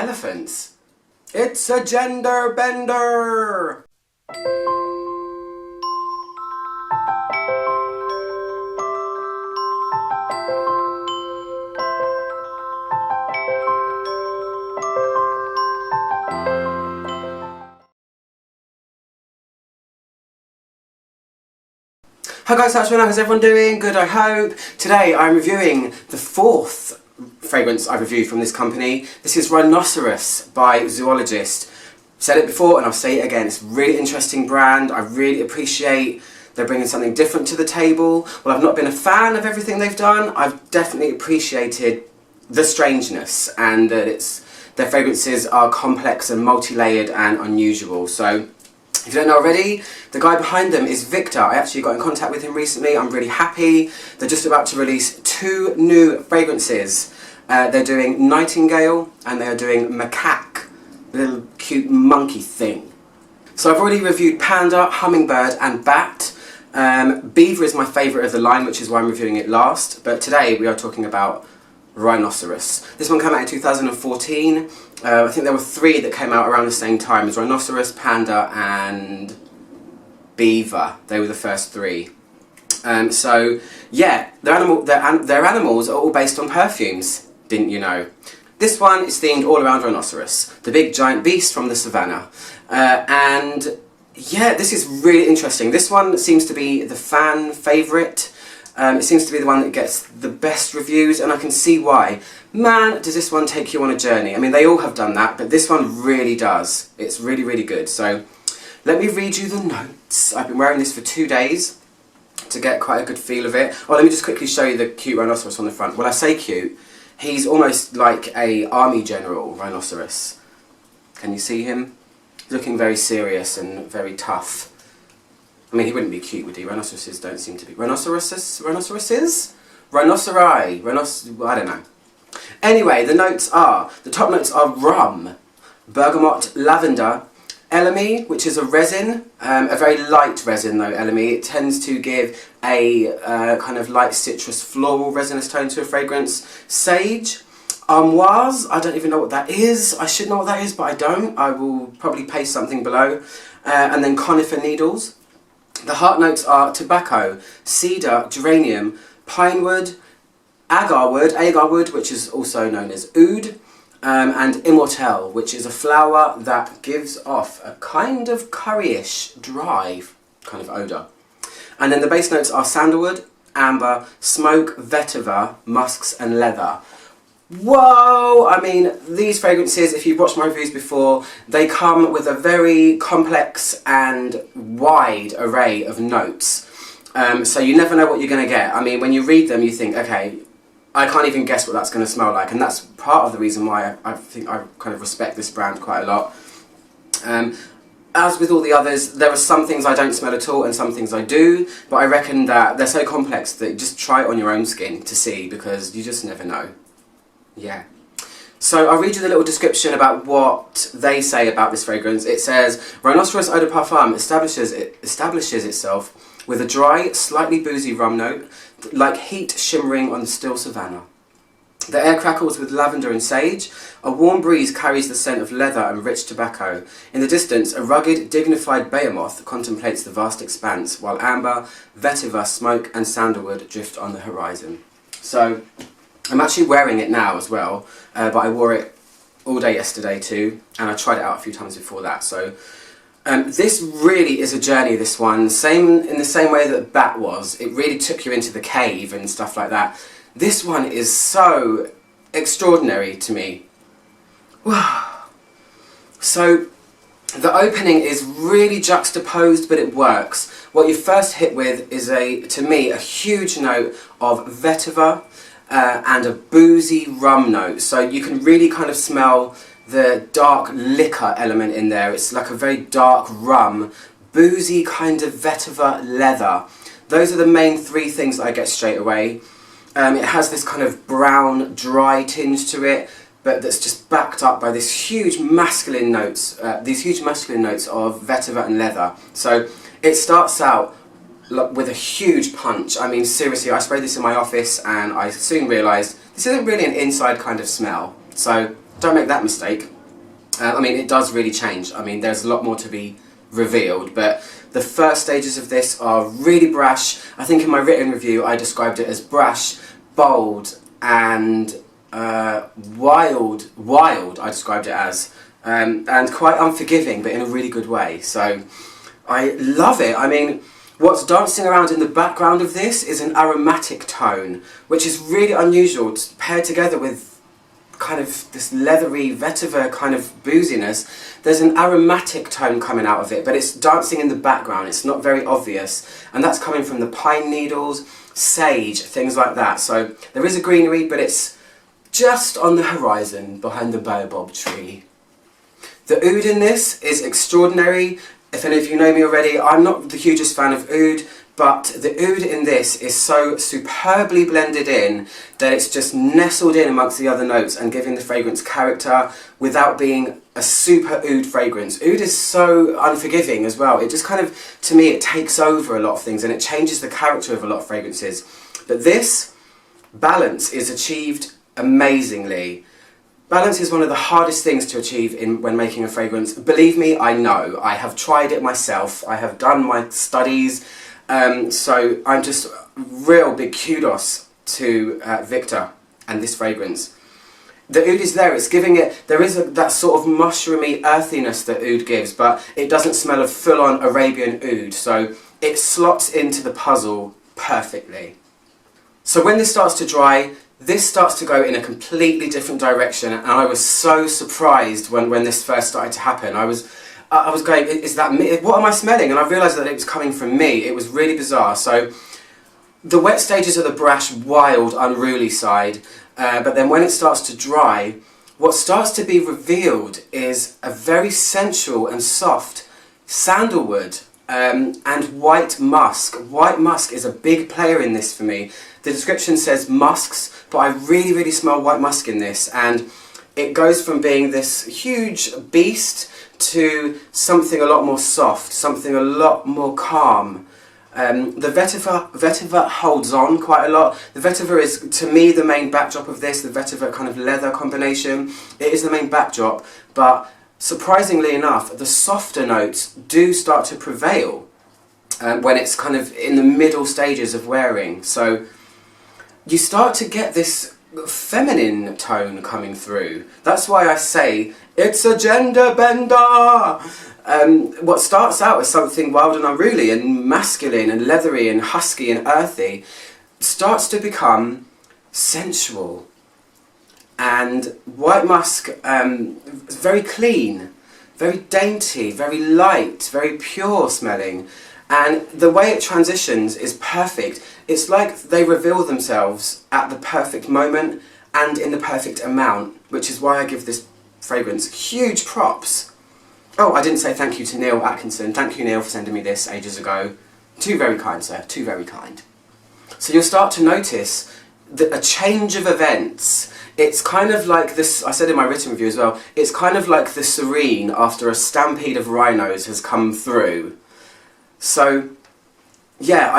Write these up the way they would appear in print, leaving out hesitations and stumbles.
elephants. It's a gender bender! Hi guys, how's everyone doing? Good, I hope. Today I'm reviewing the fourth fragrance I've reviewed from this company. This is RHINOCEROS by Zoologist. I've said it before and I'll say it again. It's a really interesting brand. I really appreciate they're bringing something different to the table. Well, I've not been a fan of everything they've done. I've definitely appreciated the strangeness and that their fragrances are complex and multi-layered and unusual. So, if you don't know already, the guy behind them is Victor. I actually got in contact with him recently. I'm really happy. They're just about to release 2 new fragrances. They're doing Nightingale and they're doing Macaque, the little cute monkey thing. So I've already reviewed Panda, Hummingbird and Bat. Beaver is my favourite of the line, which is why I'm reviewing it last. But today we are talking about RHINOCEROS. This one came out in 2014. I think there were 3 that came out around the same time as RHINOCEROS, Panda and Beaver. They were the first 3. So yeah, their animals are all based on perfumes, didn't you know? This one is themed all around RHINOCEROS, the big giant beast from the savannah. And yeah, this is really interesting. This one seems to be the fan favourite. It seems to be the one that gets the best reviews, and I can see why. Man, does this one take you on a journey. I mean, they all have done that, but this one really does. It's really, really good. So, let me read you the notes. I've been wearing this for 2 days to get quite a good feel of it. Oh, let me just quickly show you the cute rhinoceros on the front. When I say cute, he's almost like a army general rhinoceros. Can you see him? Looking very serious and very tough. I mean, he wouldn't be cute, would he? Rhinoceroses don't seem to be. Rhinoceroses? Rhinoceri? I don't know. Anyway, the top notes are rum, bergamot, lavender, Elemi, which is a resin, a very light resin though, Elemi. It tends to give a kind of light citrus floral resinous tone to a fragrance. Sage, Armoise, I don't even know what that is. I should know what that is, but I don't. I will probably paste something below. And then Conifer needles. The heart notes are tobacco, cedar, geranium, pinewood, Agarwood, which is also known as oud, and Imortelle, which is a flower that gives off a kind of curryish, dry kind of odour. And then the base notes are sandalwood, amber, smoke, Vētiver, musks and leather. Whoa! I mean, these fragrances, if you've watched my reviews before, they come with a very complex and wide array of notes. So you never know what you're going to get. I mean, when you read them, you think, okay, I can't even guess what that's going to smell like. And that's part of the reason why I think I kind of respect this brand quite a lot. As with all the others, there are some things I don't smell at all and some things I do. But I reckon that they're so complex that just try it on your own skin to see, because you just never know. Yeah. So I'll read you the little description about what they say about this fragrance. It says, RHINOCEROS Eau de Parfum establishes itself with a dry, slightly boozy rum note, like heat shimmering on the still savannah. The air crackles with lavender and sage. A warm breeze carries the scent of leather and rich tobacco. In the distance, a rugged, dignified behemoth contemplates the vast expanse, while amber, Vētiver, smoke and sandalwood drift on the horizon. So, I'm actually wearing it now as well, but I wore it all day yesterday too, and I tried it out a few times before that. So this really is a journey, this one. In the same way that Bat was. It really took you into the cave and stuff like that. This one is so extraordinary to me. Wow. So the opening is really juxtaposed, but it works. What you first hit with is, to me, a huge note of Vētiver, and a boozy rum note. So you can really kind of smell the dark liquor element in there. It's like a very dark rum, boozy kind of Vētiver leather. Those are the main 3 things that I get straight away. It has this kind of brown, dry tinge to it, but that's just backed up by this huge masculine notes, of Vētiver and leather. So it starts out with a huge punch. I mean, seriously, I sprayed this in my office and I soon realised this isn't really an inside kind of smell. So don't make that mistake. I mean, it does really change. I mean, there's a lot more to be revealed, but the first stages of this are really brash. I think in my written review I described it as brash, bold, and wild I described it as, and quite unforgiving, but in a really good way. So I love it. I mean, what's dancing around in the background of this is an aromatic tone, which is really unusual, paired together with kind of this leathery Vētiver kind of booziness. There's an aromatic tone coming out of it, but it's dancing in the background. It's not very obvious, and that's coming from the pine needles, sage, things like that. So there is a greenery, but it's just on the horizon behind the baobab tree. The oud in this is extraordinary. If any of you know me already, I'm not the hugest fan of oud, but the oud in this is so superbly blended in that it's just nestled in amongst the other notes and giving the fragrance character without being a super oud fragrance. Oud is so unforgiving as well. It just kind of, to me, it takes over a lot of things and it changes the character of a lot of fragrances. But this balance is achieved amazingly. Balance is one of the hardest things to achieve when making a fragrance. Believe me, I know. I have tried it myself. I have done my studies. So I'm just real big kudos to Victor and this fragrance. The oud is there, it's giving it, there is that sort of mushroomy earthiness that oud gives, but it doesn't smell of full-on Arabian oud, so it slots into the puzzle perfectly. So when this starts to dry, this starts to go in a completely different direction, and I was so surprised when this first started to happen. I was going, is that me? What am I smelling? And I realised that it was coming from me. It was really bizarre. So the wet stages are the brash, wild, unruly side, but then when it starts to dry, what starts to be revealed is a very sensual and soft sandalwood and white musk. White musk is a big player in this for me. The description says musks, but I really, really smell white musk in this, and it goes from being this huge beast to something a lot more soft, something a lot more calm. The Vētiver holds on quite a lot. The Vētiver is, to me, the main backdrop of this, the Vētiver kind of leather combination. It is the main backdrop, but surprisingly enough, the softer notes do start to prevail when it's kind of in the middle stages of wearing. So you start to get this feminine tone coming through. That's why I say it's a gender bender. What starts out as something wild and unruly and masculine and leathery and husky and earthy starts to become sensual. And white musk is very clean, very dainty, very light, very pure smelling. And the way it transitions is perfect. It's like they reveal themselves at the perfect moment and in the perfect amount, which is why I give this fragrance huge props. Oh, I didn't say thank you to Neil Atkinson. Thank you, Neil, for sending me this ages ago. Too very kind, sir. Too very kind. So you'll start to notice a change of events. It's kind of like this, I said in my written review as well, it's kind of like the serene after a stampede of rhinos has come through. So, yeah,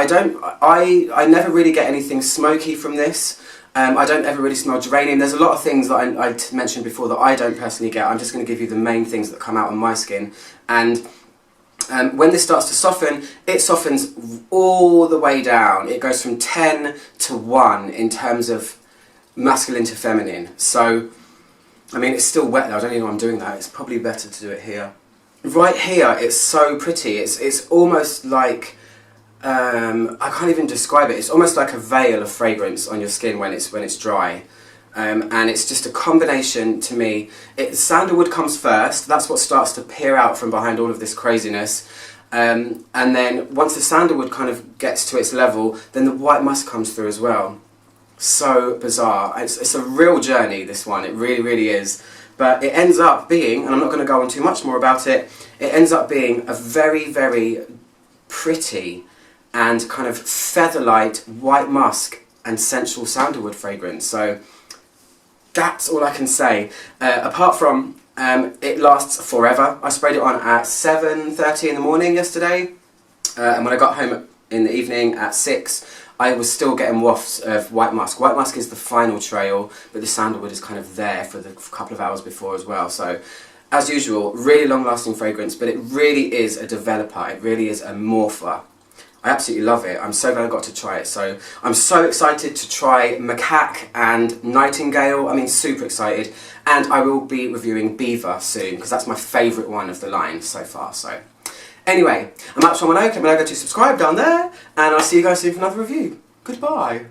I never really get anything smoky from this. I don't ever really smell geranium. There's a lot of things that I mentioned before that I don't personally get. I'm just going to give you the main things that come out on my skin. And when this starts to soften, it softens all the way down. It goes from 10 to 1 in terms of masculine to feminine. So, I mean, it's still wet though. I don't even know I'm doing that. It's probably better to do it here. Right here, it's so pretty. It's almost like, I can't even describe it. It's almost like a veil of fragrance on your skin when it's dry. And it's just a combination, to me. Sandalwood comes first. That's what starts to peer out from behind all of this craziness. And then once the sandalwood kind of gets to its level, then the white musk comes through as well. So bizarre. It's a real journey, this one. It really, really is. But it ends up being, and I'm not going to go on too much more about it, it ends up being a very, very pretty and kind of feather-light white musk and sensual sandalwood fragrance. So that's all I can say. Apart from it lasts forever. I sprayed it on at 7:30 in the morning yesterday, and when I got home in the evening at 6, I was still getting wafts of white musk. White musk is the final trail, but the sandalwood is kind of there for the couple of hours before as well. So, as usual, really long-lasting fragrance, but it really is a developer. It really is a morpher. I absolutely love it. I'm so glad I got to try it. So I'm so excited to try Macaque and Nightingale. I mean, super excited. And I will be reviewing Beaver soon, because that's my favourite one of the line so far. So anyway, I'm up to someone oak. Remember to subscribe down there, and I'll see you guys soon for another review. Goodbye.